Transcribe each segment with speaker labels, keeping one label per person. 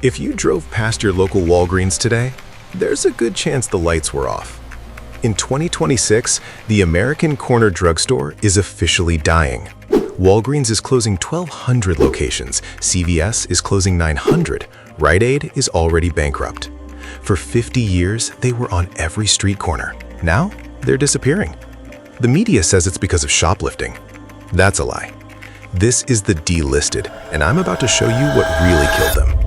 Speaker 1: If you drove past your local Walgreens today, there's a good chance the lights were off. In 2026, the American corner drugstore is officially dying. Walgreens is closing 1,200 locations, CVS is closing 900, Rite Aid is already bankrupt. For 50 years, they were on every street corner. Now, they're disappearing. The media says it's because of shoplifting. That's a lie. This is the Delisted, and I'm about to show you what really killed them.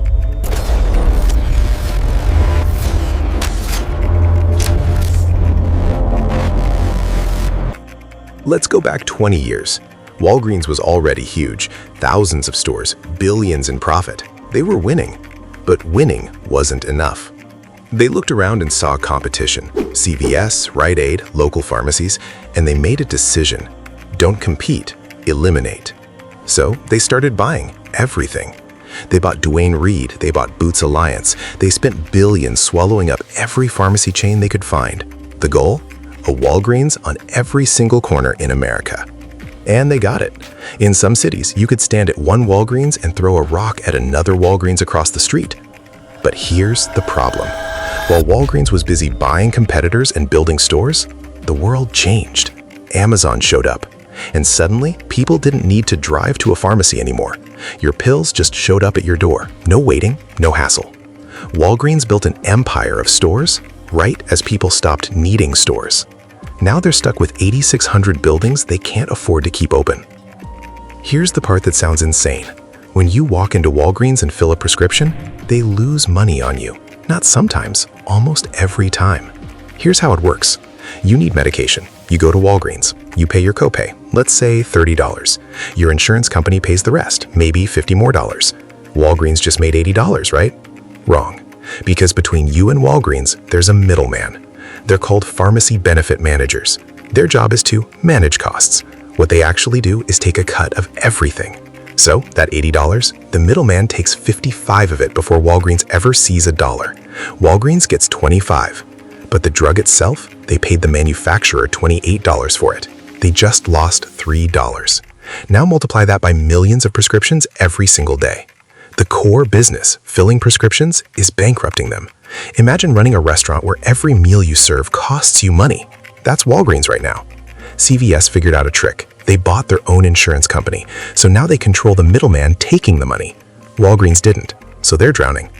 Speaker 1: Let's go back 20 years. Walgreens was already huge, thousands of stores, billions in profit. They were winning, but winning wasn't enough. They looked around and saw competition, CVS, Rite Aid, local pharmacies, and they made a decision. Don't compete, eliminate. So they started buying everything. They bought Duane Reade, they bought Boots Alliance, they spent billions swallowing up every pharmacy chain they could find. The goal? A Walgreens on every single corner in America. And they got it. In some cities, you could stand at one Walgreens and throw a rock at another Walgreens across the street. But here's the problem. While Walgreens was busy buying competitors and building stores, the world changed. Amazon showed up. And suddenly, people didn't need to drive to a pharmacy anymore. Your pills just showed up at your door. No waiting, no hassle. Walgreens built an empire of stores right as people stopped needing stores. Now they're stuck with 8,600 buildings they can't afford to keep open. Here's the part that sounds insane. When you walk into Walgreens and fill a prescription, they lose money on you. Not sometimes, almost every time. Here's how it works. You need medication. You go to Walgreens. You pay your copay, let's say $30. Your insurance company pays the rest, maybe $50 more. Walgreens just made $80, right? Wrong. Because between you and Walgreens, there's a middleman. They're called pharmacy benefit managers. Their job is to manage costs. What they actually do is take a cut of everything. So that $80, the middleman takes 55 of it before Walgreens ever sees a dollar. Walgreens gets 25. But the drug itself, they paid the manufacturer $28 for it. They just lost $3. Now multiply that by millions of prescriptions every single day. The core business, filling prescriptions, is bankrupting them. Imagine running a restaurant where every meal you serve costs you money. That's Walgreens right now. CVS figured out a trick. They bought their own insurance company, so now they control the middleman taking the money. Walgreens didn't, so they're drowning.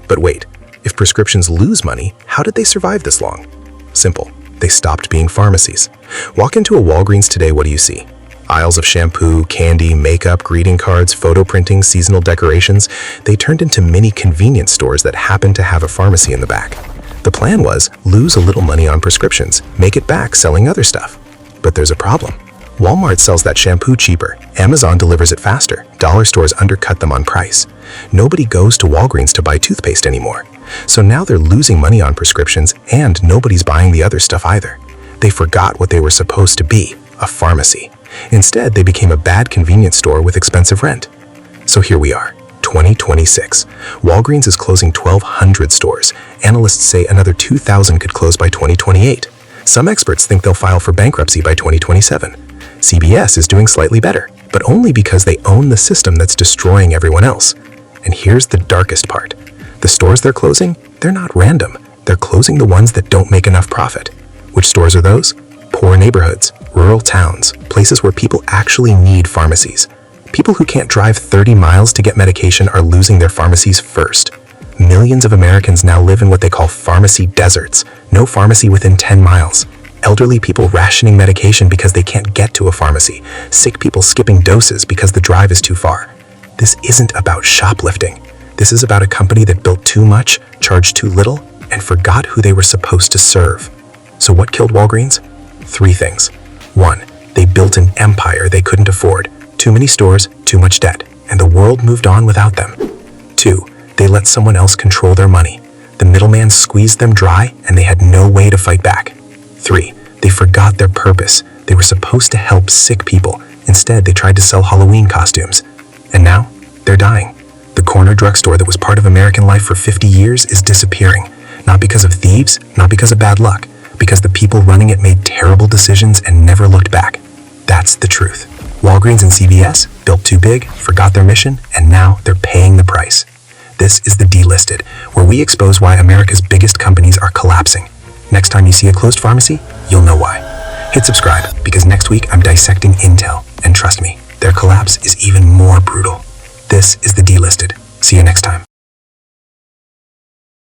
Speaker 1: But wait, if prescriptions lose money, how did they survive this long? Simple. They stopped being pharmacies. Walk into a Walgreens today, what do you see? Aisles of shampoo, candy, makeup, greeting cards, photo printing, seasonal decorations. They turned into mini convenience stores that happened to have a pharmacy in the back. The plan was lose a little money on prescriptions, make it back selling other stuff. But there's a problem. Walmart sells that shampoo cheaper. Amazon delivers it faster. Dollar stores undercut them on price. Nobody goes to Walgreens to buy toothpaste anymore. So now they're losing money on prescriptions and nobody's buying the other stuff either. They forgot what they were supposed to be, a pharmacy. Instead, they became a bad convenience store with expensive rent. So here we are, 2026. Walgreens is closing 1,200 stores. Analysts say another 2,000 could close by 2028. Some experts think they'll file for bankruptcy by 2027. CVS is doing slightly better, but only because they own the system that's destroying everyone else. And here's the darkest part. The stores they're closing, they're not random. They're closing the ones that don't make enough profit. Which stores are those? Poor neighborhoods, rural towns, places where people actually need pharmacies. People who can't drive 30 miles to get medication are losing their pharmacies first. Millions of Americans now live in what they call pharmacy deserts. No pharmacy within 10 miles. Elderly people rationing medication because they can't get to a pharmacy. Sick people skipping doses because the drive is too far. This isn't about shoplifting. This is about a company that built too much, charged too little, and forgot who they were supposed to serve. So what killed Walgreens? 3 things. 1, they built an empire they couldn't afford. Too many stores, too much debt, and the world moved on without them. 2, they let someone else control their money. The middleman squeezed them dry, and they had no way to fight back. 3, they forgot their purpose. They were supposed to help sick people. Instead, they tried to sell Halloween costumes. And now, they're dying. The corner drugstore that was part of American life for 50 years is disappearing. Not because of thieves, not because of bad luck, because the people running it made terrible decisions and never looked back. That's the truth. Walgreens and CVS built too big, forgot their mission, and now they're paying the price.
Speaker 2: This is the Delisted, where we expose why America's biggest companies are collapsing. Next time you see a closed pharmacy, you'll know why. Hit subscribe, because next week I'm dissecting Intel, and trust me, their collapse is even more brutal. This is the Delisted. See you next time.